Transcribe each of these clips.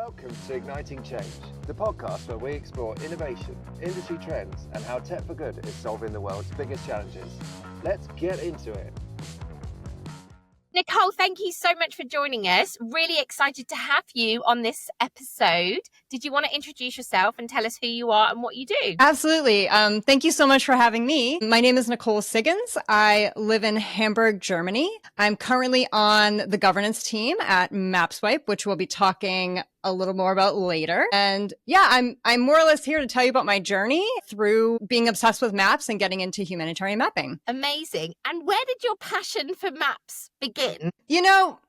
Welcome to Igniting Change, the podcast where we explore innovation, industry trends, and how tech for good is solving the world's biggest challenges. Let's get into it. Nicole, thank you so much for joining us. Really excited to have you on this episode. Did you want to introduce yourself and tell us who you are and what you do? Absolutely. Thank you so much for having me. My name is Nicole Siggins. I live in Hamburg, Germany. I'm currently on the governance team at MapSwipe, which we'll be talking a little more about later. And yeah, I'm more or less here to tell you about my journey through being obsessed with maps and getting into humanitarian mapping. Amazing. And where did your passion for maps begin? You know,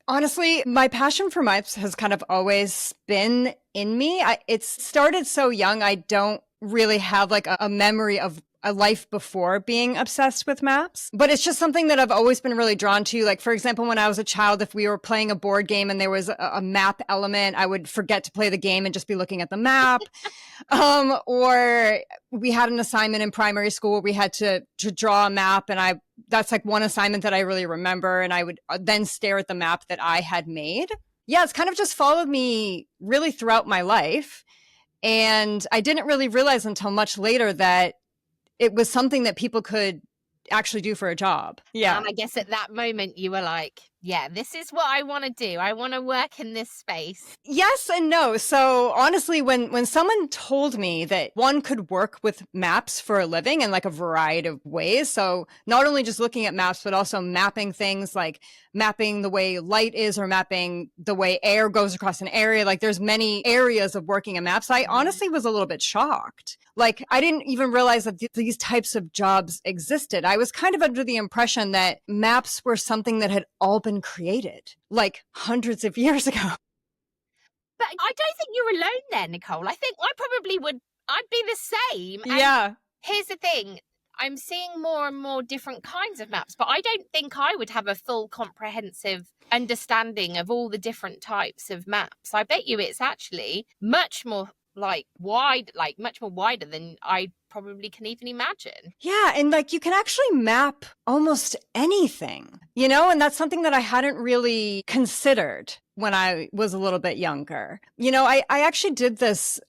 honestly, my passion for maps has kind of always been in me. It started so young. I don't really have like a memory of a life before being obsessed with maps, but it's just something that I've always been really drawn to. Like, for example, when I was a child, if we were playing a board game and there was a map element, I would forget to play the game and just be looking at the map. Or we had an assignment in primary school where we had to draw a map, and that's like one assignment that I really remember. And I would then stare at the map that I had made. Yeah, it's kind of just followed me really throughout my life. And I didn't really realize until much later that it was something that people could actually do for a job. Yeah. And I guess at that moment you were like, yeah, this is what I want to do. I want to work in this space. Yes and no. So honestly, when someone told me that one could work with maps for a living in like a variety of ways, so not only just looking at maps, but also mapping things like mapping the way light is or mapping the way air goes across an area. Like there's many areas of working in maps. I honestly was a little bit shocked. Like I didn't even realize that these types of jobs existed. I was kind of under the impression that maps were something that had all been created like hundreds of years ago. But I don't think you're alone there, Nicole. I think I'd be the same. And yeah. Here's the thing. I'm seeing more and more different kinds of maps, but I don't think I would have a full comprehensive understanding of all the different types of maps. I bet you it's actually much more much more wider than I probably can even imagine. Yeah. And like you can actually map almost anything, you know, and that's something that I hadn't really considered when I was a little bit younger. You know, I actually did this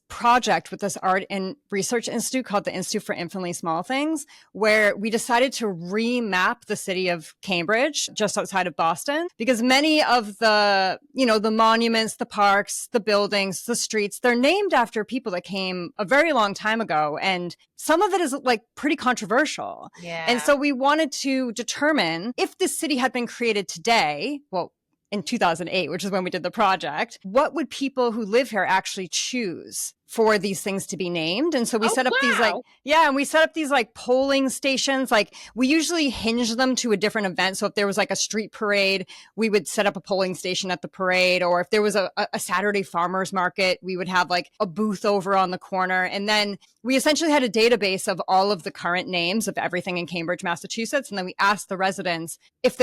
project with this art and research institute called the Institute for Infinitely Small Things, where we decided to remap the city of Cambridge, just outside of Boston, because many of the, you know, the monuments, the parks, the buildings, the streets, they're named after people that came a very long time ago. And some of it is like pretty controversial. Yeah. And so we wanted to determine if this city had been created today, well, in 2008, which is when we did the project, what would people who live here actually choose for these things to be named? And so we set up these and we set up these like polling stations. Like we usually hinge them to a different event. So if there was like a street parade, we would set up a polling station at the parade. Or if there was a Saturday farmers market, we would have like a booth over on the corner. And then we essentially had a database of all of the current names of everything in Cambridge, Massachusetts. And then we asked the residents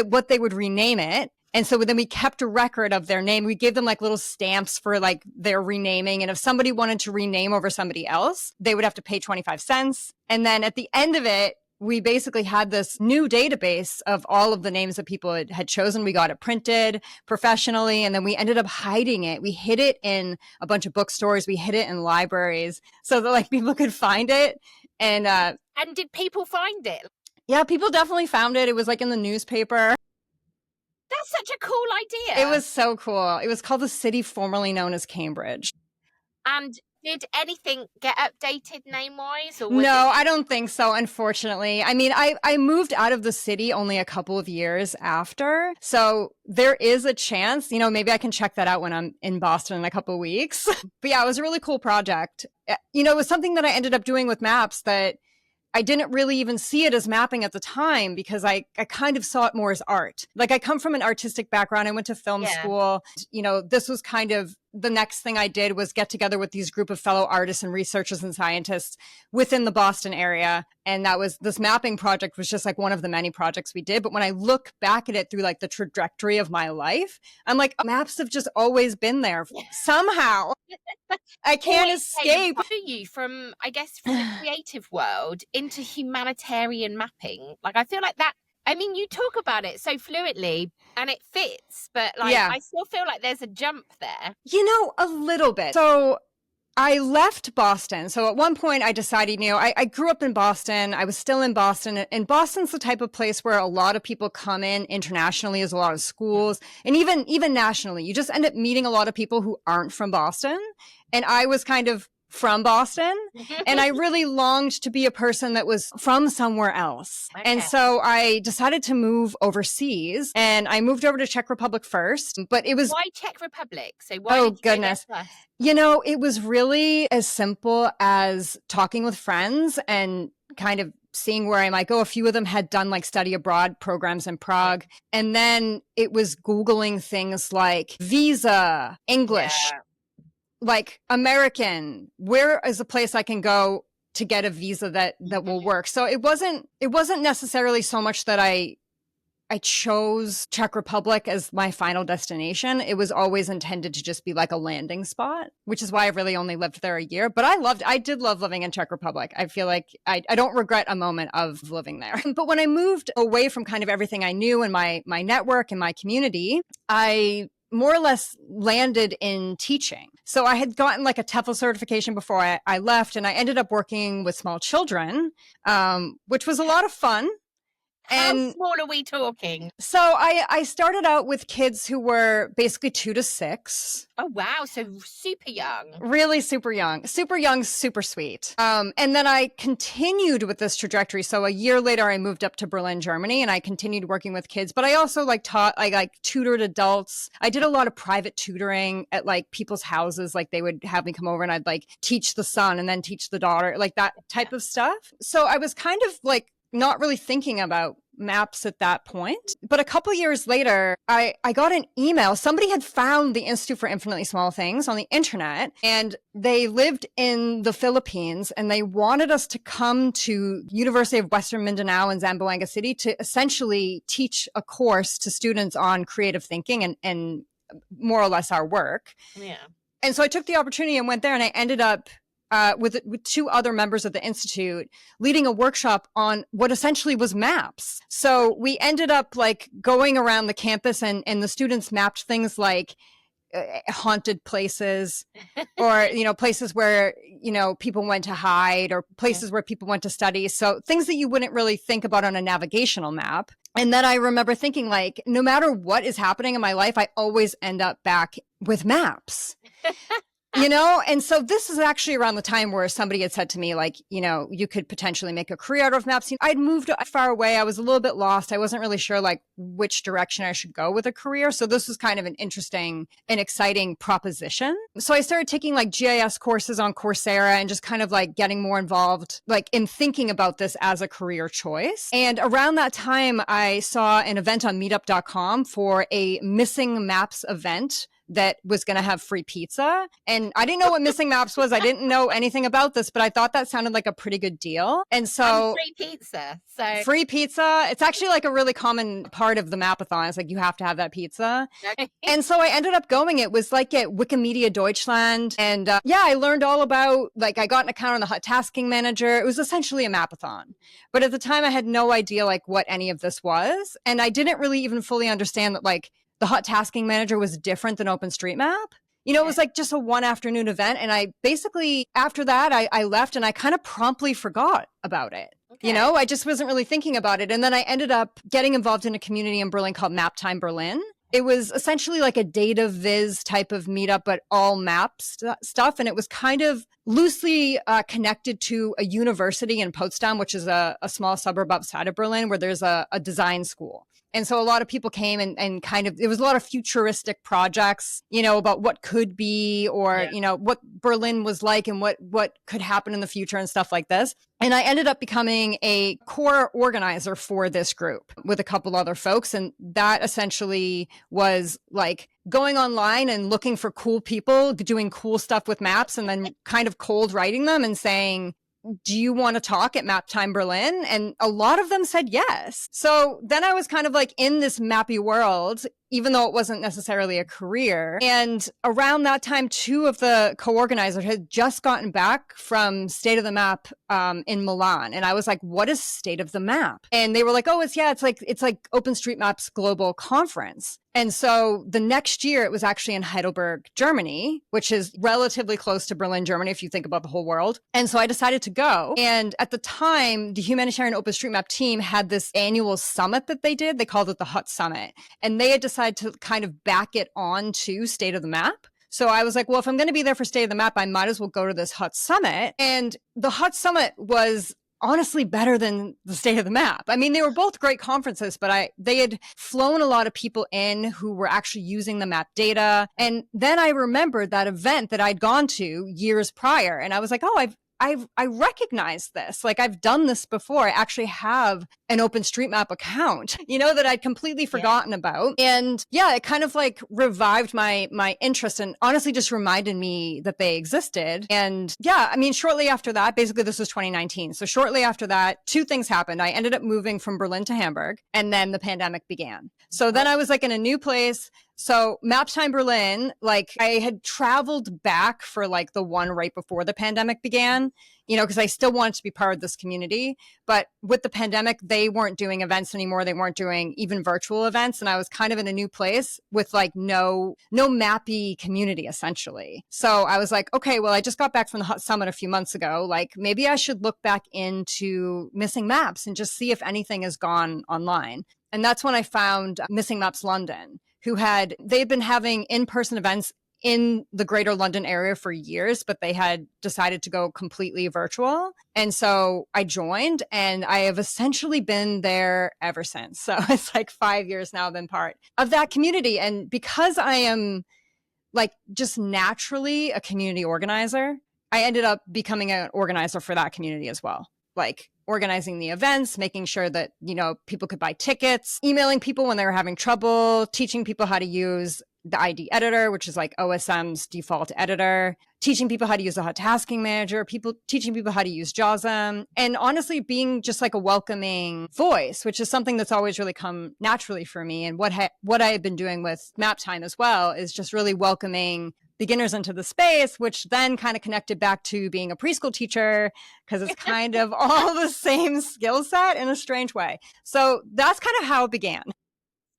what they would rename it. And so then we kept a record of their name. We gave them like little stamps for like their renaming. And if somebody wanted to rename over somebody else, they would have to pay 25 cents. And then at the end of it, we basically had this new database of all of the names that people had chosen. We got it printed professionally, and then we ended up hiding it. We hid it in a bunch of bookstores. We hid it in libraries so that like people could find it. And did people find it? Yeah, people definitely found it. It was like in the newspaper. That's such a cool idea. It was so cool. It was called the city formerly known as Cambridge. And did anything get updated name-wise? No, I don't think so, unfortunately. I mean, I moved out of the city only a couple of years after. So there is a chance, you know, maybe I can check that out when I'm in Boston in a couple of weeks. But yeah, it was a really cool project. You know, it was something that I ended up doing with maps that I didn't really even see it as mapping at the time because I kind of saw it more as art. Like I come from an artistic background. I went to film school. You know, this was kind of the next thing I did was get together with these group of fellow artists and researchers and scientists within the Boston area. And this mapping project was just like one of the many projects we did. But when I look back at it through like the trajectory of my life, I'm like, maps have just always been there somehow. I can't escape. You from the creative world into humanitarian mapping. Like, I feel like that I mean, you talk about it so fluidly and it fits, but like, Yeah. I still feel like there's a jump there. You know, a little bit. So I left Boston. So at one point I decided, you know, I grew up in Boston. I was still in Boston, and Boston's the type of place where a lot of people come in internationally. There's a lot of schools, and even nationally. You just end up meeting a lot of people who aren't from Boston. And I was kind of from Boston, and I really longed to be a person that was from somewhere else. Okay. And so I decided to move overseas, and I moved over to Czech Republic first, but it was... Why Czech Republic? So why Oh, did you go goodness. there first? You know, it was really as simple as talking with friends and kind of seeing where I might go. A few of them had done like study abroad programs in Prague. And then it was Googling things like visa, English, Yeah. like American, where is a place I can go to get a visa that will work. So it wasn't necessarily so much that I chose Czech Republic as my final destination. It was always intended to just be like a landing spot, which is why I really only lived there a year. But I did love living in Czech Republic. I feel like I don't regret a moment of living there. But when I moved away from kind of everything I knew and my network and my community, I more or less landed in teaching. So I had gotten like a TEFL certification before I left, and I ended up working with small children, which was a lot of fun. How And small are we talking? so I started out with kids who were basically 2 to 6. Oh, wow. So super young. Really super young, super sweet. And then I continued with this trajectory. So a year later, I moved up to Berlin, Germany, and I continued working with kids. But I also I tutored adults. I did a lot of private tutoring at like people's houses. Like they would have me come over and I'd like teach the son and then teach the daughter, like that type of stuff. So I was kind of like not really thinking about maps at that point. But a couple years later, I got an email. Somebody had found the Institute for Infinitely Small Things on the internet, and they lived in the Philippines, and they wanted us to come to University of Western Mindanao in Zamboanga City to essentially teach a course to students on creative thinking and more or less our work. Yeah. And so I took the opportunity and went there, and I ended up with 2 other members of the Institute leading a workshop on what essentially was maps. So we ended up like going around the campus, and the students mapped things like haunted places or, you know, places where, you know, people went to hide or places where people went to study. So things that you wouldn't really think about on a navigational map. And then I remember thinking like, no matter what is happening in my life, I always end up back with maps. You know, and so this is actually around the time where somebody had said to me, like, you know, you could potentially make a career out of maps. I'd moved far away. I was a little bit lost. I wasn't really sure like which direction I should go with a career. So this was kind of an interesting and exciting proposition. So I started taking like GIS courses on Coursera and just kind of like getting more involved, like in thinking about this as a career choice. And around that time, I saw an event on meetup.com for a missing maps event that was going to have free pizza. And I didn't know what missing maps was. I didn't know anything about this, but I thought that sounded like a pretty good deal. And so free pizza. So free pizza. It's actually like a really common part of the mapathon. It's like you have to have that pizza. And so I ended up going. It was like at Wikimedia Deutschland. And I learned all about, like I got an account on the Hot Tasking Manager. It was essentially a mapathon. But at the time I had no idea like what any of this was. And I didn't really even fully understand that like the Hot Tasking Manager was different than OpenStreetMap. You know, it was like just a one afternoon event. And I basically, after that, I left and I kind of promptly forgot about it. Okay. You know, I just wasn't really thinking about it. And then I ended up getting involved in a community in Berlin called Map Time Berlin. It was essentially like a data viz type of meetup, but all map stuff. And it was kind of loosely connected to a university in Potsdam, which is a small suburb outside of Berlin, where there's a design school. And so a lot of people came and kind of, it was a lot of futuristic projects, you know, about what could be or, you know, what Berlin was like and what could happen in the future and stuff like this. And I ended up becoming a core organizer for this group with a couple other folks. And that essentially was like going online and looking for cool people doing cool stuff with maps and then kind of cold writing them and saying, do you want to talk at Map Time Berlin? And a lot of them said yes. So then I was kind of like in this mappy world even though it wasn't necessarily a career. And around that time, two of the co-organizers had just gotten back from State of the Map in Milan. And I was like, what is State of the Map? And they were like, oh, it's like OpenStreetMap's global conference. And so the next year it was actually in Heidelberg, Germany, which is relatively close to Berlin, Germany, if you think about the whole world. And so I decided to go. And at the time, the Humanitarian OpenStreetMap team had this annual summit that they did. They called it the Hut Summit. And they had decided to kind of back it on to State of the Map. So I was like, well, if I'm going to be there for State of the Map, I might as well go to this Hut Summit. And the Hut Summit was honestly better than the State of the Map. I mean, they were both great conferences, but they had flown a lot of people in who were actually using the map data. And then I remembered that event that I'd gone to years prior. And I was like, oh, I recognize this. Like, I've done this before. I actually have an OpenStreetMap account, that I'd completely forgotten about. And yeah, it kind of like revived my interest and honestly just reminded me that they existed. And yeah, I mean, shortly after that, basically this was 2019. So shortly after that, two things happened. I ended up moving from Berlin to Hamburg, and then the pandemic began. So then I was like in a new place. So Maptime Berlin, like I had traveled back for like the one right before the pandemic began, because I still wanted to be part of this community. But with the pandemic, they weren't doing events anymore. They weren't doing even virtual events. And I was kind of in a new place with like no mappy community, essentially. So I was like, okay, well, I just got back from the Hut Summit a few months ago. Like maybe I should look back into Missing Maps and just see if anything has gone online. And that's when I found Missing Maps London, they'd been having in-person events in the greater London area for years, but they had decided to go completely virtual. And so I joined, and I have essentially been there ever since. So it's like 5 years now I've been part of that community. And because I am like just naturally a community organizer, I ended up becoming an organizer for that community as well. Like organizing the events, making sure that, people could buy tickets, emailing people when they were having trouble, teaching people how to use the ID editor, which is like OSM's default editor, teaching people how to use the hot tasking manager, teaching people how to use JAWSM, and honestly being just like a welcoming voice, which is something that's always really come naturally for me. And what I have been doing with Maptime as well is just really welcoming beginners into the space, which then kind of connected back to being a preschool teacher, because it's kind of all the same skill set in a strange way. So that's kind of how it began.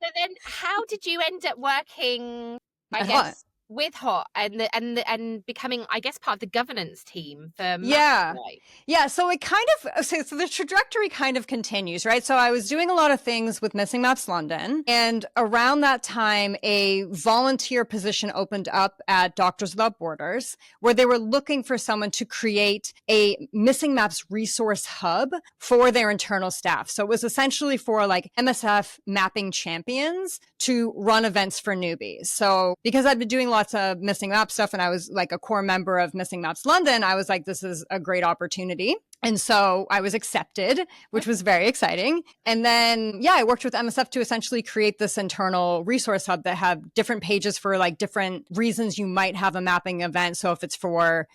So then how did you end up working, Hot with Hot and becoming, I guess, part of the governance team for Yeah. Maptime? Yeah. So it kind of, so the trajectory kind of continues, right? So I was doing a lot of things with Missing Maps London. And around that time, a volunteer position opened up at Doctors Without Borders, where they were looking for someone to create a Missing Maps resource hub for their internal staff. So it was essentially for like MSF mapping champions to run events for newbies. So because I'd been doing lots of Missing Maps stuff and I was like a core member of Missing Maps London, I was like, this is a great opportunity. And so I was accepted, which was very exciting. And then, I worked with MSF to essentially create this internal resource hub that have different pages for like different reasons you might have a mapping event. So if it's for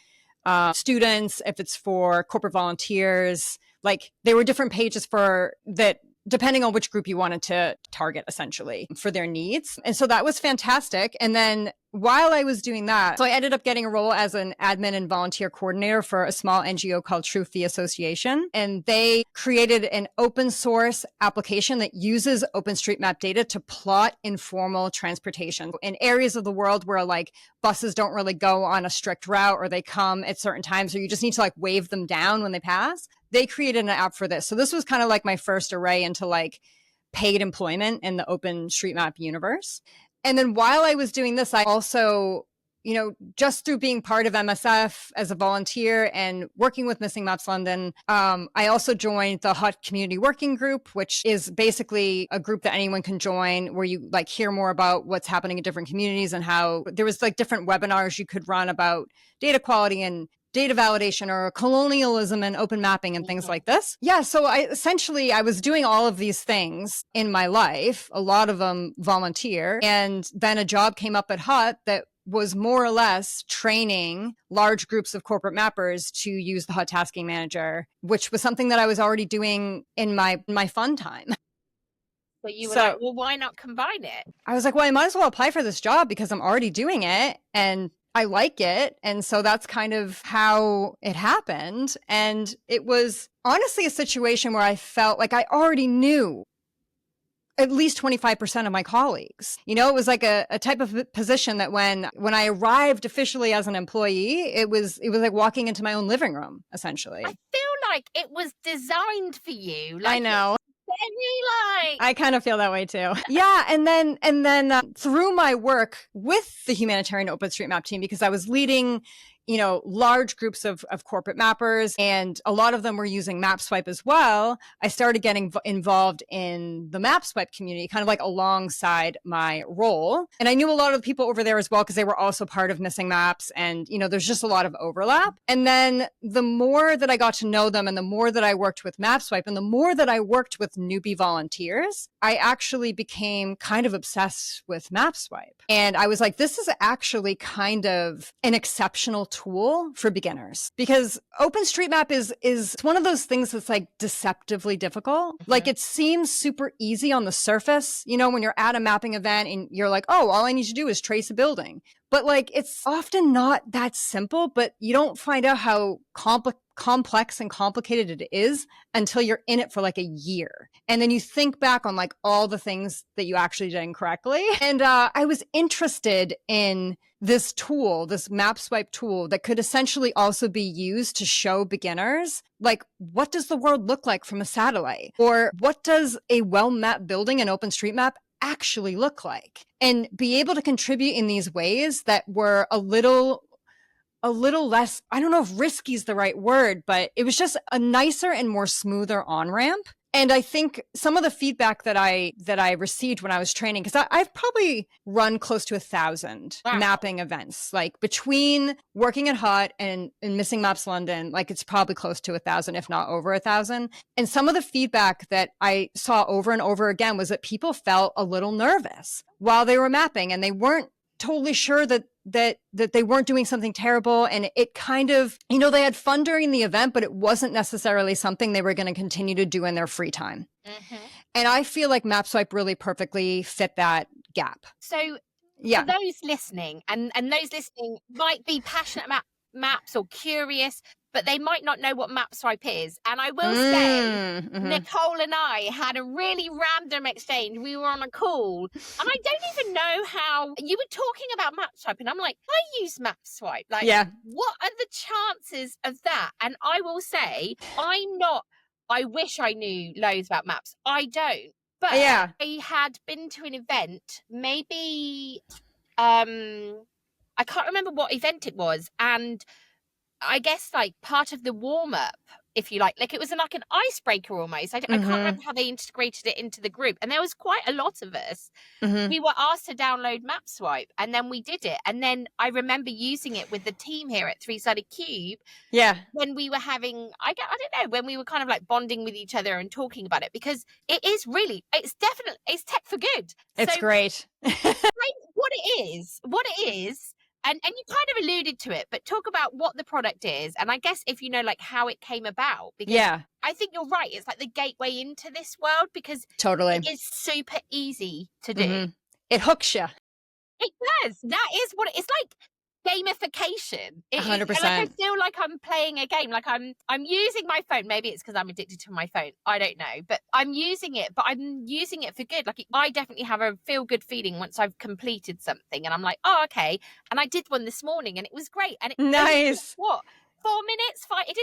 students, if it's for corporate volunteers, like there were different pages for that, depending on which group you wanted to target, essentially, for their needs. And so that was fantastic. And then while I was doing that, so I ended up getting a role as an admin and volunteer coordinator for a small NGO called Truth the Association. And they created an open source application that uses OpenStreetMap data to plot informal transportation in areas of the world where like buses don't really go on a strict route, or they come at certain times, or you just need to like wave them down when they pass. They created an app for this. So this was kind of like my first array into like paid employment in the OpenStreetMap universe. And then while I was doing this, I also, just through being part of MSF as a volunteer and working with Missing Maps London, I also joined the HUT Community Working Group, which is basically a group that anyone can join where you like hear more about what's happening in different communities and how there was like different webinars you could run about data quality and data validation or colonialism and open mapping and things like this. Yeah. So I was doing all of these things in my life, a lot of them volunteer. And then a job came up at HUT that was more or less training large groups of corporate mappers to use the HUT tasking manager, which was something that I was already doing in my fun time. So you were like, well, why not combine it? I was like, well, I might as well apply for this job because I'm already doing it and I like it. And so that's kind of how it happened. And it was honestly a situation where I felt like I already knew at least 25% of my colleagues. You know, it was like a type of position that when I arrived officially as an employee, it was like walking into my own living room, essentially. I feel like it was designed for you. Like, I know. Very I kind of feel that way too. Yeah. And then through my work with the humanitarian OpenStreetMap team, because I was leading, you know, large groups of corporate mappers, and a lot of them were using MapSwipe as well. I started getting involved in the MapSwipe community, kind of like alongside my role. And I knew a lot of the people over there as well, because they were also part of Missing Maps. And, you know, there's just a lot of overlap. And then the more that I got to know them and the more that I worked with MapSwipe and the more that I worked with newbie volunteers, I actually became kind of obsessed with MapSwipe. And I was like, this is actually kind of an exceptional tool for beginners, because OpenStreetMap is one of those things that's like deceptively difficult. Mm-hmm. Like it seems super easy on the surface, you know, when you're at a mapping event and you're like, oh, all I need to do is trace a building. But like, it's often not that simple, but you don't find out how complex and complicated it is until you're in it for like a year. And then you think back on like all the things that you actually did incorrectly. And I was interested in this tool, this MapSwipe tool that could essentially also be used to show beginners, like, what does the world look like from a satellite? Or what does a well-mapped building in OpenStreetMap actually look like? And be able to contribute in these ways that were a little less, I don't know if risky is the right word, but it was just a nicer and more smoother on-ramp. And I think some of the feedback that I received when I was training, because I've probably run close to 1,000 mapping events, like between working at HUT and Missing Maps London, like it's probably close to 1,000, if not over 1,000. And some of the feedback that I saw over and over again was that people felt a little nervous while they were mapping, and they weren't totally sure that they weren't doing something terrible. And it kind of, you know, they had fun during the event, but it wasn't necessarily something they were going to continue to do in their free time. Mm-hmm. And I feel like MapSwipe really perfectly fit that gap. So for those listening, and those listening might be passionate about maps or curious, but they might not know what MapSwipe is. And I will say, Nicole and I had a really random exchange. We were on a call, and I don't even know how you were talking about MapSwipe. And I'm like, I use MapSwipe. Like, what are the chances of that? And I will say, I wish I knew loads about maps. I don't. But I had been to an event, maybe, I can't remember what event it was. And I guess like part of the warm up, if you like it was like an icebreaker almost. I can't remember how they integrated it into the group. And there was quite a lot of us. Mm-hmm. We were asked to download MapSwipe, and then we did it. And then I remember using it with the team here at Three Sided Cube. Yeah. When we were having, I don't know, when we were kind of like bonding with each other and talking about it, because it's tech for good. It's great. what it is. And you kind of alluded to it, but talk about what the product is. And I guess if you know, like, how it came about. Because I think you're right. It's like the gateway into this world, because it is super easy to do. Mm-hmm. It hooks you. It does. That is what it's like. Gamification. 100%. Like, I feel like I'm playing a game. Like I'm using my phone. Maybe it's because I'm addicted to my phone. I don't know, but I'm using it. But I'm using it for good. Like I definitely have a feel good feeling once I've completed something, and I'm like, oh, okay. And I did one this morning, and it was great. And nice. What? 4 minutes? 5? It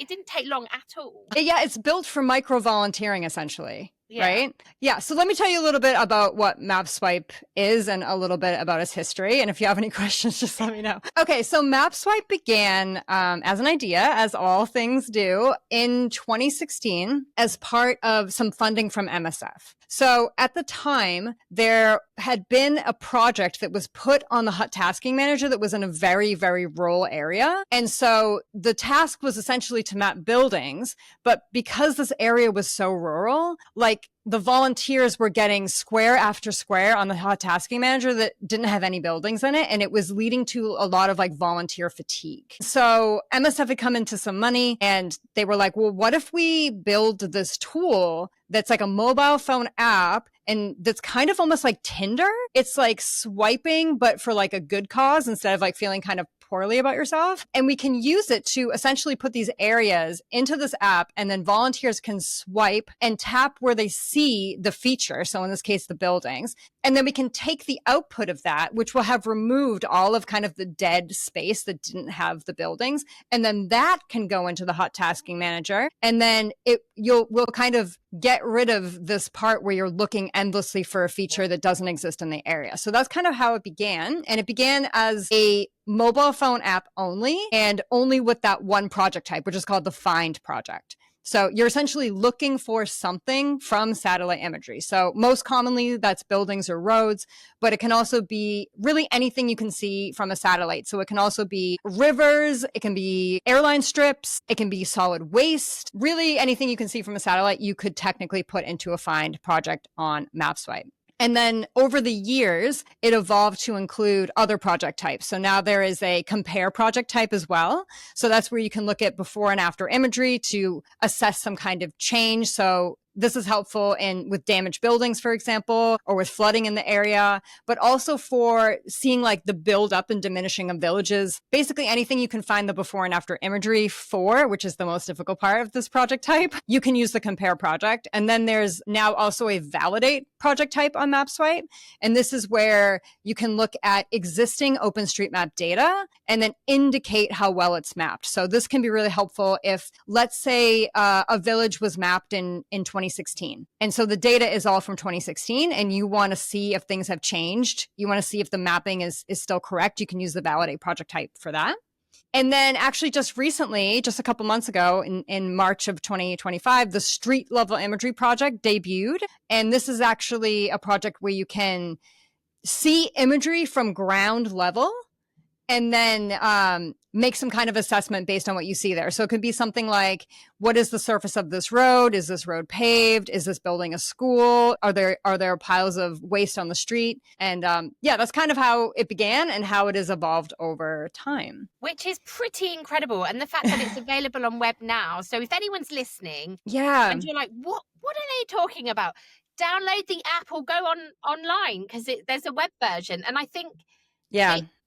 didn't take long at all. Yeah, it's built for micro volunteering essentially. Yeah. Right? Yeah. So let me tell you a little bit about what MapSwipe is and a little bit about its history. And if you have any questions, just let me know. Okay. So MapSwipe began as an idea, as all things do, in 2016 as part of some funding from MSF. So at the time, there had been a project that was put on the HUT tasking manager that was in a very, very rural area. And so the task was essentially to map buildings. But because this area was so rural, like the volunteers were getting square after square on the hot tasking manager that didn't have any buildings in it. And it was leading to a lot of like volunteer fatigue. So MSF had come into some money and they were like, well, what if we build this tool that's like a mobile phone app and that's kind of almost like Tinder? It's like swiping, but for like a good cause instead of like feeling kind of poorly about yourself. And we can use it to essentially put these areas into this app, and then volunteers can swipe and tap where they see the feature. So in this case, the buildings. And then we can take the output of that, which will have removed all of kind of the dead space that didn't have the buildings. And then that can go into the hot tasking manager. And then we'll kind of get rid of this part where you're looking endlessly for a feature that doesn't exist in the area. So that's kind of how it began. And it began as a mobile phone app only, and only with that one project type, which is called the Find project. So you're essentially looking for something from satellite imagery. So most commonly that's buildings or roads, but it can also be really anything you can see from a satellite. So it can also be rivers, it can be airline strips, it can be solid waste. Really anything you can see from a satellite, you could technically put into a Find project on MapSwipe. And then over the years, it evolved to include other project types. So now there is a compare project type as well. So that's where you can look at before and after imagery to assess some kind of change. So this is helpful with damaged buildings, for example, or with flooding in the area, but also for seeing like the build up and diminishing of villages. Basically anything you can find the before and after imagery for, which is the most difficult part of this project type, you can use the compare project. And then there's now also a validate project type on MapSwipe. And this is where you can look at existing OpenStreetMap data and then indicate how well it's mapped. So this can be really helpful if, let's say, a village was mapped in 2016. And so the data is all from 2016 and you want to see if things have changed. You want to see if the mapping is still correct. You can use the validate project type for that. And then actually just recently, just a couple months ago in March of 2025, the street level imagery project debuted. And this is actually a project where you can see imagery from ground level and then make some kind of assessment based on what you see there. So it could be something like, what is the surface of this road? Is this road paved? Is this building a school? Are there piles of waste on the street? And that's kind of how it began and how it has evolved over time. Which is pretty incredible. And the fact that it's available on web now. So if anyone's listening and you're like, what are they talking about? Download the app or go online because there's a web version. And I think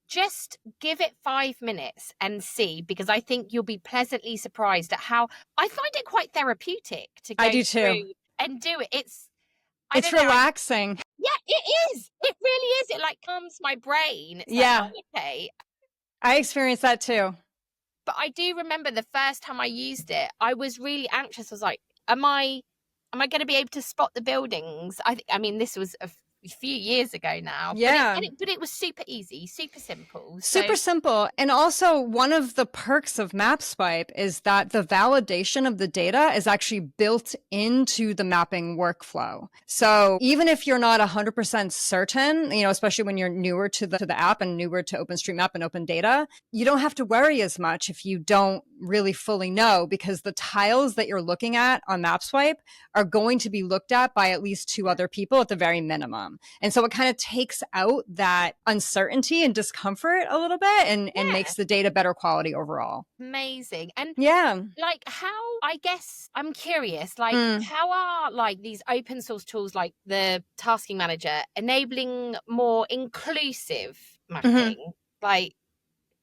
just give it 5 minutes and see, because I think you'll be pleasantly surprised at how I find it quite therapeutic to go through and do it. It's relaxing. Yeah, it is. It really is. It like calms my brain. It's like, okay. I experienced that too. But I do remember the first time I used it, I was really anxious. I was like, am I going to be able to spot the buildings? I mean, this was a few years ago now. Yeah. But it was super easy, super simple. Super simple. And also one of the perks of MapSwipe is that the validation of the data is actually built into the mapping workflow. So even if you're not 100% certain, especially when you're newer to the app and newer to OpenStreetMap and open data, you don't have to worry as much if you don't really fully know, because the tiles that you're looking at on MapSwipe are going to be looked at by at least 2 other people at the very minimum. And so it kind of takes out that uncertainty and discomfort a little bit and makes the data better quality overall. Amazing. And like I guess I'm curious, like how are like these open source tools like the tasking manager enabling more inclusive mapping? Like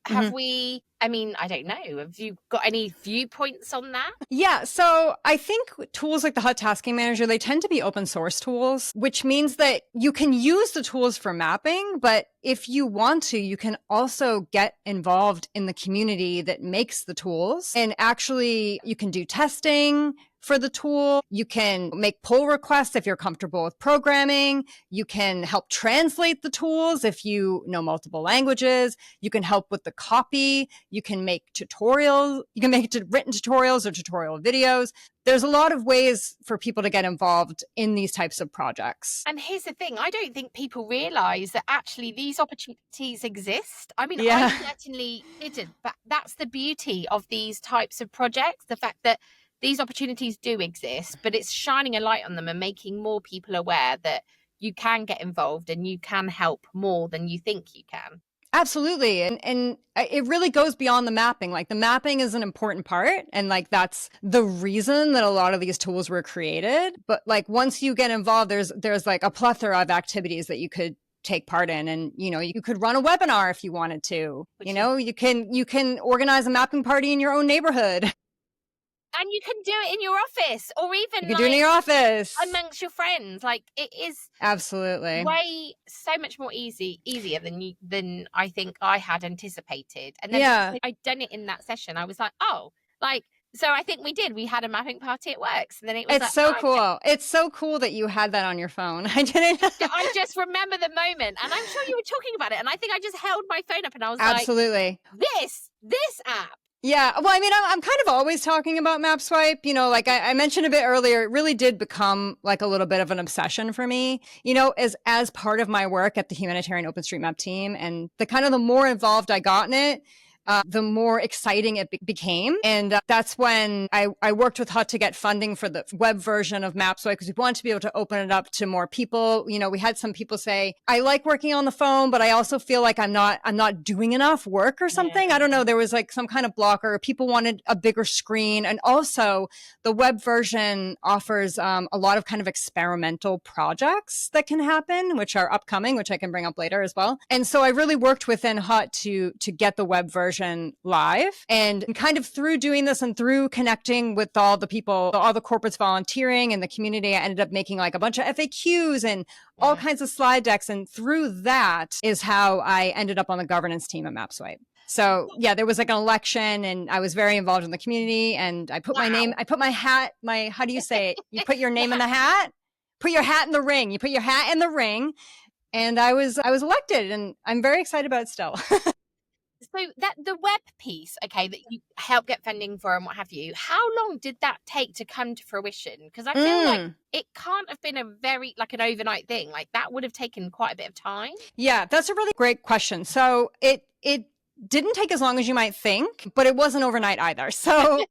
have we, I mean, I don't know. Have you got any viewpoints on that? Yeah. So I think tools like the Hot Tasking Manager, they tend to be open source tools, which means that you can use the tools for mapping, but if you want to, you can also get involved in the community that makes the tools. And actually, you can do testing for the tool. You can make pull requests if you're comfortable with programming. You can help translate the tools if you know multiple languages. You can help with the copy. You can make tutorials. You can make written tutorials or tutorial videos. There's a lot of ways for people to get involved in these types of projects. And here's the thing. I don't think people realize that actually these opportunities exist. I mean, I certainly didn't, but that's the beauty of these types of projects. The fact that these opportunities do exist, but it's shining a light on them and making more people aware that you can get involved and you can help more than you think you can. Absolutely. And it really goes beyond the mapping. Like the mapping is an important part. And like, that's the reason that a lot of these tools were created. But like, once you get involved, there's like a plethora of activities that you could take part in. And, you know, you could run a webinar if you wanted to, you know, you can organize a mapping party in your own neighborhood. And you can do it in your office, or even you can do it in your office amongst your friends. Like, it is absolutely way so much more easier than I think I had anticipated. And then I'd done it in that session. I was like, oh, like, so I think we had a mapping party at work. So then it was it's so cool. It's so cool that you had that on your phone. I didn't. I just remember the moment, and I'm sure you were talking about it. And I think I just held my phone up and I was absolutely like, this app. Yeah. Well, I mean, I'm kind of always talking about MapSwipe, you know, like I mentioned a bit earlier, it really did become like a little bit of an obsession for me, you know, as part of my work at the humanitarian OpenStreetMap team. And the more involved I got in it, the more exciting it became. And that's when I worked with HUT to get funding for the web version of MapSwipe, because we wanted to be able to open it up to more people. You know, we had some people say, I like working on the phone, but I also feel like I'm not doing enough work or something. Yeah. I don't know. There was like some kind of blocker. People wanted a bigger screen. And also the web version offers a lot of kind of experimental projects that can happen, which are upcoming, which I can bring up later as well. And so I really worked within HUT to get the web version live, and kind of through doing this and through connecting with all the people, all the corporates volunteering in the community, I ended up making like a bunch of FAQs and all kinds of slide decks. And through that is how I ended up on the governance team at MapSwipe. So yeah, there was like an election and I was very involved in the community, and I put my name, I put my hat, how do you say it? You put your name in the hat, put your hat in the ring, you put your hat in the ring. And I was elected, and I'm very excited about it still. So that the web piece, okay, that you help get funding for and what have you, how long did that take to come to fruition? Because I feel like it can't have been an overnight thing. Like, that would have taken quite a bit of time. Yeah, that's a really great question. So it didn't take as long as you might think, but it wasn't overnight either. So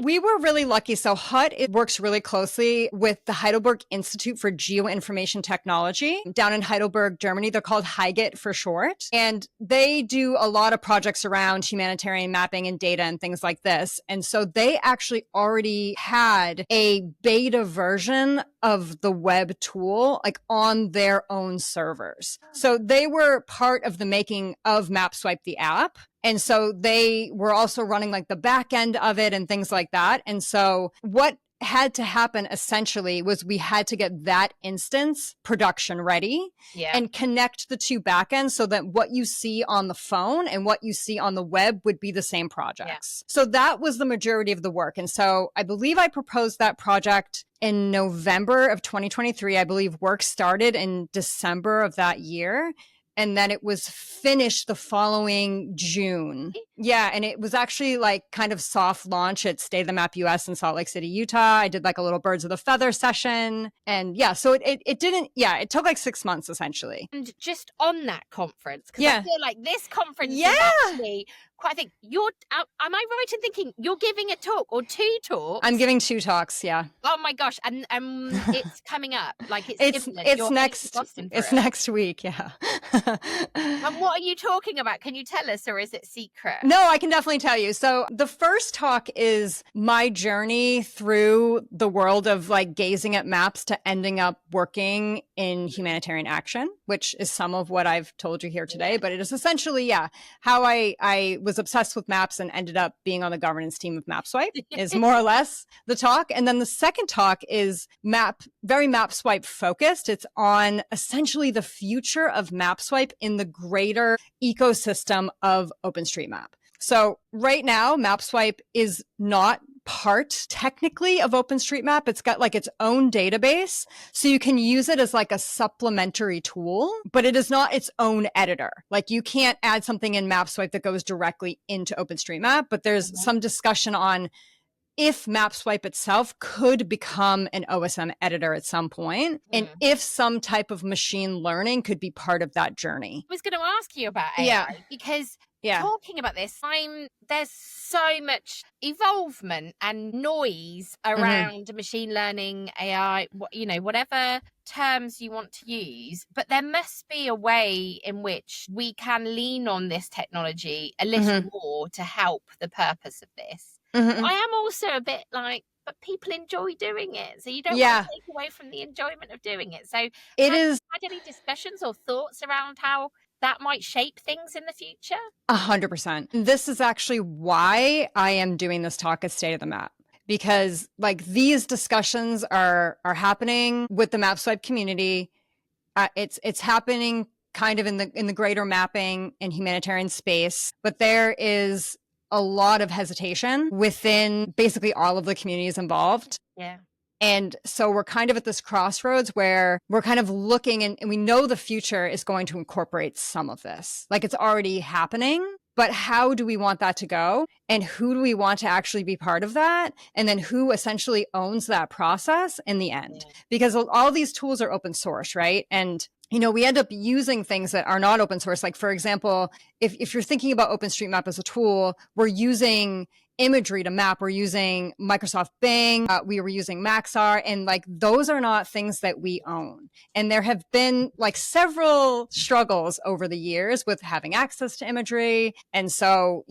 we were really lucky. So HUT, it works really closely with the Heidelberg Institute for Geoinformation Technology down in Heidelberg, Germany. They're called HIGIT for short. And they do a lot of projects around humanitarian mapping and data and things like this. And so they actually already had a beta version of the web tool, like on their own servers. So they were part of the making of MapSwipe, the app. And so they were also running like the back end of it and things like that. And so what had to happen essentially was we had to get that instance production ready and connect the two backends so that what you see on the phone and what you see on the web would be the same projects. So that was the majority of the work. And so I believe I proposed that project in November of 2023. I believe work started in December of that year. And then it was finished the following June. Yeah. And it was actually like kind of soft launch at State of the Map US in Salt Lake City, Utah. I did like a little birds of the feather session. And yeah, so it didn't, it took like 6 months essentially. And just on that conference, because I feel like this conference is actually quite, I think am I right in thinking you're giving a talk or two talks? I'm giving 2 talks, yeah. Oh my gosh. And it's coming up. Like it's next week, yeah. And what are you talking about? Can you tell us, or is it secret? No, I can definitely tell you. So the first talk is my journey through the world of like gazing at maps to ending up working in humanitarian action, which is some of what I've told you here today. But it is essentially, how I was obsessed with maps and ended up being on the governance team of MapSwipe is more or less the talk. And then the second talk is very MapSwipe focused. It's on essentially the future of MapSwipe in the greater ecosystem of OpenStreetMap. So right now, MapSwipe is not part technically of OpenStreetMap. It's got like its own database. So you can use it as like a supplementary tool, but it is not its own editor. Like you can't add something in MapSwipe that goes directly into OpenStreetMap, but there's some discussion on if MapSwipe itself could become an OSM editor at some point, and if some type of machine learning could be part of that journey. I was going to ask you about AI because talking about this, there's so much evolvement and noise around machine learning, AI, whatever terms you want to use. But there must be a way in which we can lean on this technology a little more to help the purpose of this. I am also a bit like, but people enjoy doing it, so you don't want to take away from the enjoyment of doing it. So have you had any discussions or thoughts around how that might shape things in the future? 100%. This is actually why I am doing this talk at State of the Map, because like these discussions are happening with the MapSwipe community. It's happening kind of in the greater mapping and humanitarian space, but there is a lot of hesitation within basically all of the communities involved. Yeah. And so we're kind of at this crossroads where we're kind of looking and we know the future is going to incorporate some of this. Like it's already happening, but how do we want that to go? And who do we want to actually be part of that? And then who essentially owns that process in the end? Yeah. Because all these tools are open source, right? And we end up using things that are not open source. Like, for example, if you're thinking about OpenStreetMap as a tool, we're using imagery to map. We're using Microsoft Bing. We were using Maxar, and like those are not things that we own. And there have been like several struggles over the years with having access to imagery. And so,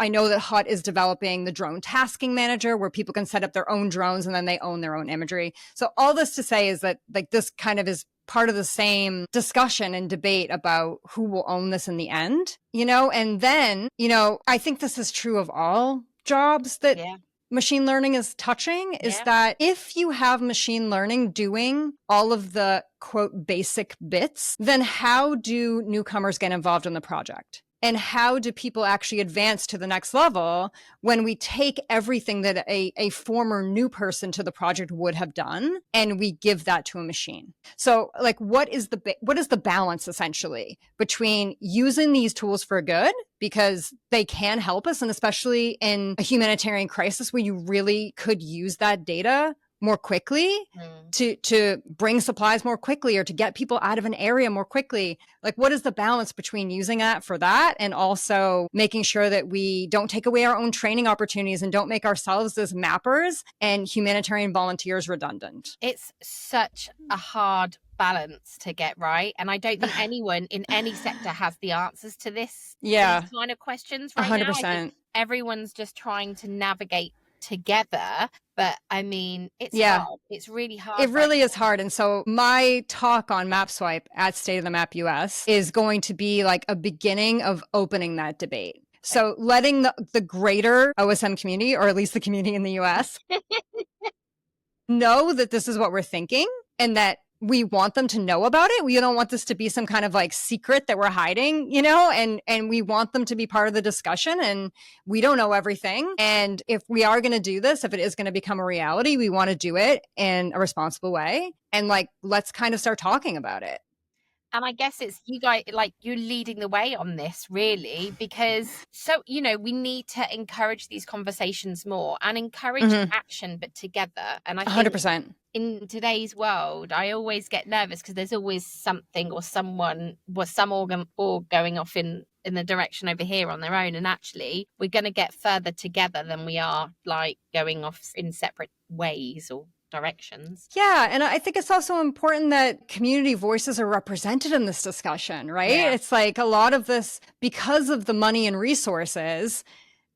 I know that HUT is developing the drone tasking manager where people can set up their own drones and then they own their own imagery. So all this to say is that like this kind of is part of the same discussion and debate about who will own this in the end, and then, I think this is true of all jobs that machine learning is touching, is that if you have machine learning doing all of the quote basic bits, then how do newcomers get involved in the project? And how do people actually advance to the next level when we take everything that a former new person to the project would have done and we give that to a machine? So like, what is the balance essentially between using these tools for good because they can help us, and especially in a humanitarian crisis where you really could use that data more quickly to bring supplies more quickly or to get people out of an area more quickly. Like, what is the balance between using that for that and also making sure that we don't take away our own training opportunities and don't make ourselves as mappers and humanitarian volunteers redundant? It's such a hard balance to get right. And I don't think anyone in any sector has the answers to this these kind of questions right 100%. Now. I think everyone's just trying to navigate together, but I mean, it's hard. It's really hard. It really is hard. And so my talk on MapSwipe at State of the Map US is going to be like a beginning of opening that debate. So letting the greater OSM community, or at least the community in the US, know that this is what we're thinking and that we want them to know about it. We don't want this to be some kind of like secret that we're hiding, and we want them to be part of the discussion, and we don't know everything. And if we are going to do this, if it is going to become a reality, we want to do it in a responsible way. And like, let's kind of start talking about it. And I guess it's you guys, like you're leading the way on this really, because we need to encourage these conversations more and encourage action, but together. And I think 100%. In today's world, I always get nervous because there's always something or someone or some organ or going off in the direction over here on their own. And actually, we're going to get further together than we are like going off in separate ways or directions. Yeah. And I think it's also important that community voices are represented in this discussion, right? Yeah. It's like a lot of this, because of the money and resources,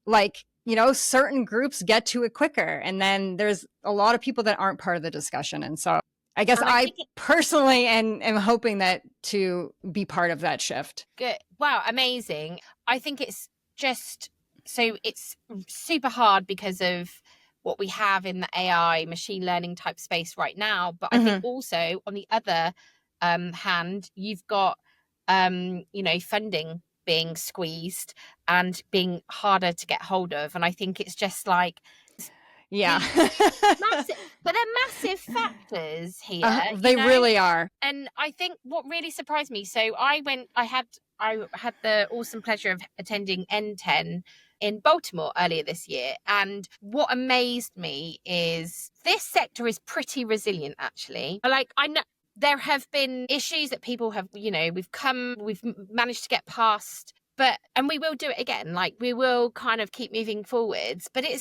like, certain groups get to it quicker. And then there's a lot of people that aren't part of the discussion. And so I guess I personally am hoping that to be part of that shift. Good. Wow. Amazing. I think it's just, so it's super hard because of what we have in the AI machine learning type space right now. But I think also on the other hand, you've got, funding being squeezed and being harder to get hold of. And I think it's just like, massive, but they're massive factors here. They really are. And I think what really surprised me, so I had the awesome pleasure of attending N10 in Baltimore earlier this year. And what amazed me is this sector is pretty resilient, actually. Like, I know there have been issues that people have, we've managed to get past and we will do it again. Like, we will kind of keep moving forwards, but I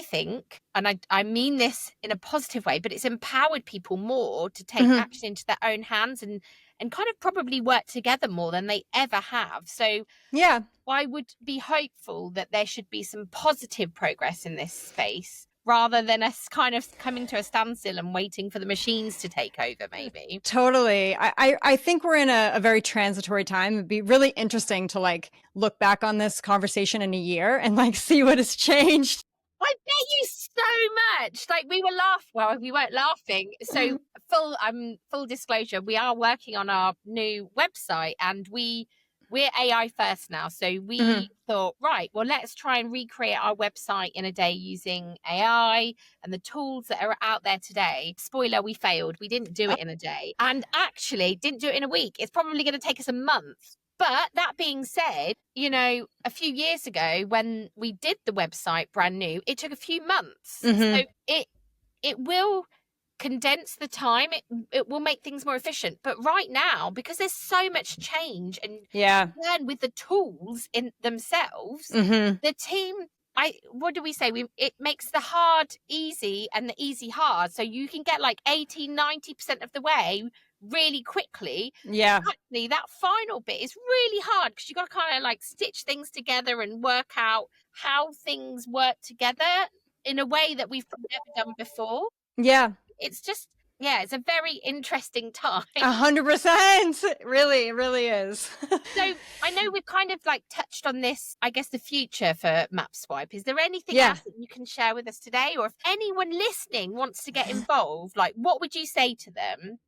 think, and I mean this in a positive way, but it's empowered people more to take action into their own hands and kind of probably work together more than they ever have. So yeah, I would be hopeful that there should be some positive progress in this space, rather than us kind of coming to a standstill and waiting for the machines to take over, maybe. Totally. I think we're in a very transitory time. It'd be really interesting to like look back on this conversation in a year and like see what has changed. I bet you so much. Like, we weren't laughing. So full disclosure, we are working on our new website, and we're AI first now. So we thought, right, well, let's try and recreate our website in a day using AI and the tools that are out there today. Spoiler, we failed. We didn't do it in a day, and actually didn't do it in a week. It's probably going to take us a month. But that being said, you know, a few years ago when we did the website brand new, it took a few months. So it will condense the time. It will make things more efficient. But right now, because there's so much change and learn with the tools in themselves, the team, what do we say? It makes the hard easy and the easy hard. So you can get like 80-90% of the way really quickly. Yeah. Actually, that final bit is really hard because you got to kind of like stitch things together and work out how things work together in a way that we've never done before. Yeah. It's just, it's a very interesting time. 100%. It really is. So I know we've kind of like touched on this, I guess, the future for MapSwipe. Is there anything else that you can share with us today? Or if anyone listening wants to get involved, like, what would you say to them?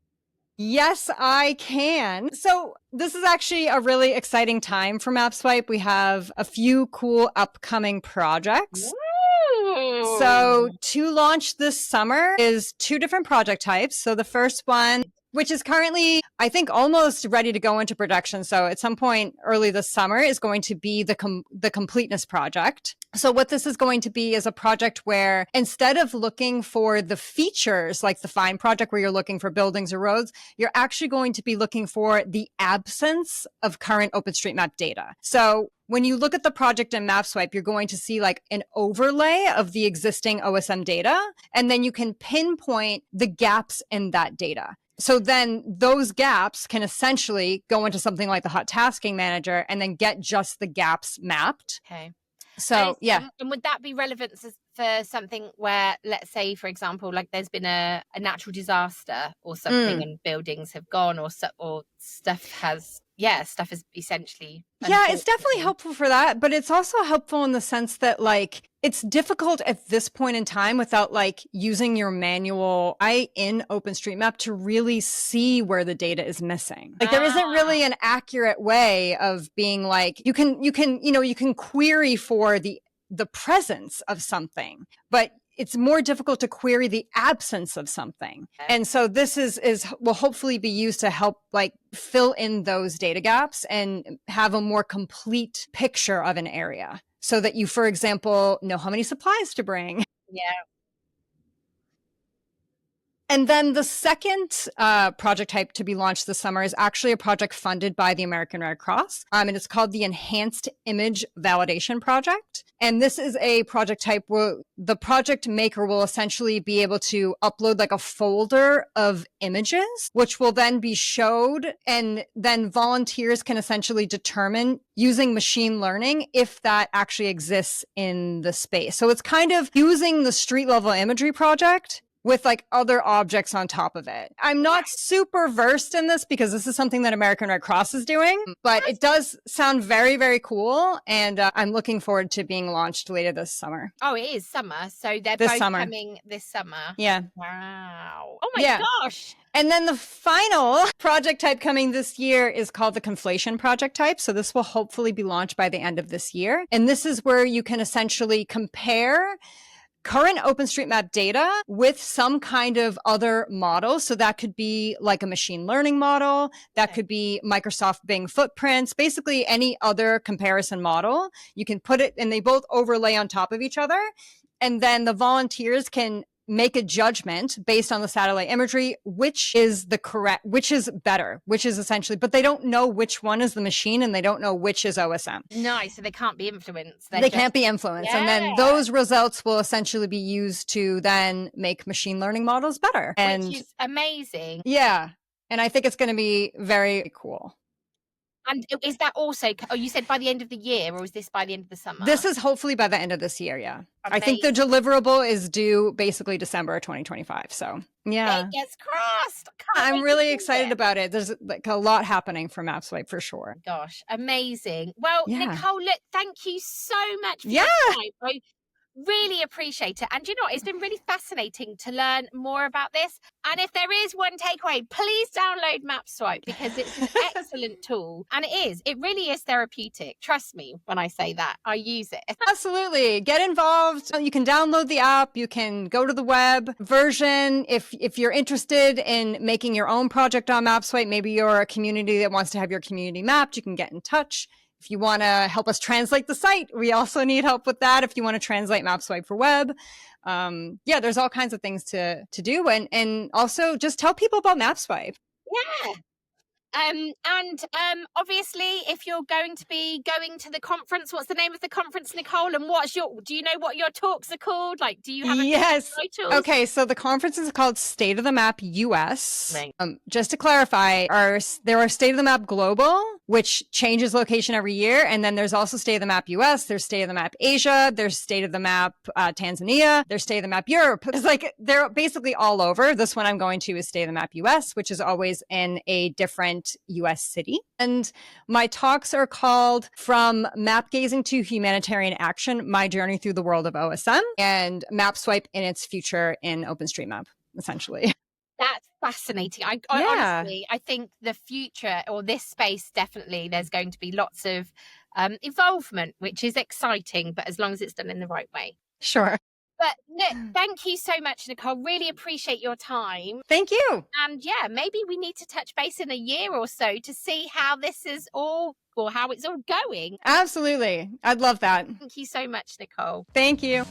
Yes, I can. So this is actually a really exciting time for MapSwipe. We have a few cool upcoming projects. Ooh. So to launch this summer is 2 different project types. So the first one, which is currently, I think, almost ready to go into production. So at some point early this summer is going to be the completeness project. So what this is going to be is a project where instead of looking for the features, like the Find project where you're looking for buildings or roads, you're actually going to be looking for the absence of current OpenStreetMap data. So when you look at the project in MapSwipe, you're going to see like an overlay of the existing OSM data, and then you can pinpoint the gaps in that data. So then those gaps can essentially go into something like the hot tasking manager and then get just the gaps mapped. Okay. So, And would that be relevant for something where, let's say, for example, like there's been a natural disaster or something and buildings have gone or stuff has essentially. Yeah, it's definitely helpful for that. But it's also helpful in the sense that like it's difficult at this point in time without like using your manual eye in OpenStreetMap to really see where the data is missing. Like there isn't really an accurate way of being like, you can query for the presence of something, but it's more difficult to query the absence of something. And so this will hopefully be used to help like fill in those data gaps and have a more complete picture of an area so that you, for example, know how many supplies to bring. Yeah. And then the second project type to be launched this summer is actually a project funded by the American Red Cross. And it's called the Enhanced Image Validation Project. And this is a project type where the project maker will essentially be able to upload like a folder of images, which will then be showed. And then volunteers can essentially determine using machine learning if that actually exists in the space. So it's kind of using the street level imagery project with like other objects on top of it. I'm not super versed in this because this is something that American Red Cross is doing, but it does sound very, very cool. And I'm looking forward to being launched later this summer. Oh, it is summer. So they're both coming this summer. Yeah. Wow. Oh my gosh. And then the final project type coming this year is called the conflation project type. So this will hopefully be launched by the end of this year. And this is where you can essentially compare current OpenStreetMap data with some kind of other model. So that could be like a machine learning model. That could be Microsoft Bing footprints, basically any other comparison model. You can put it and they both overlay on top of each other. And then the volunteers can make a judgment based on the satellite imagery, which is better, which is essentially, but they don't know which one is the machine and they don't know which is OSM. No, so they can't be influenced. They can't be influenced. Yeah. And then those results will essentially be used to then make machine learning models better. And which is amazing. yeah. And I think it's going to be very cool. And is that also, you said by the end of the year, or is this by the end of the summer? This is hopefully by the end of this year, yeah. Amazing. I think the deliverable is due basically December of 2025. So, yeah. Fingers crossed. I'm really excited about it. There's like a lot happening for MapSwipe for sure. Gosh, amazing. Well, Yeah. Nicole, look, thank you so much for your time. I really appreciate it. And you know what? It's been really fascinating to learn more about this. And if there is one takeaway, please download MapSwipe because it's an excellent tool. And it really is therapeutic. Trust me when I say that. I use it. Absolutely. Get involved. You can download the app. You can go to the web version. If you're interested in making your own project on MapSwipe, maybe you're a community that wants to have your community mapped, you can get in touch. If you want to help us translate the site, we also need help with that. If you want to translate MapSwipe for web, there's all kinds of things to do. And also just tell people about MapSwipe. Yeah. Obviously, if you're going to be going to the conference, what's the name of the conference, Nicole? And do you know what your talks are called? Like, do you have a title? Okay, so the conference is called State of the Map US. Right. Just to clarify, there are State of the Map Global, which changes location every year. And then there's also State of the Map US, there's State of the Map Asia, there's State of the Map Tanzania, there's State of the Map Europe. It's like they're basically all over. This one I'm going to is State of the Map US, which is always in a different US city. And my talks are called From Map Gazing to Humanitarian Action, My Journey Through the World of OSM, and MapSwipe in its future in OpenStreetMap, essentially. That's fascinating. I honestly, I think the future or this space, definitely there's going to be lots of involvement, which is exciting, but as long as it's done in the right way. Sure. But thank you so much, Nicole. Really appreciate your time. Thank you. And yeah, maybe we need to touch base in a year or so to see how this is all, or how it's all going. Absolutely. I'd love that. Thank you so much, Nicole. Thank you.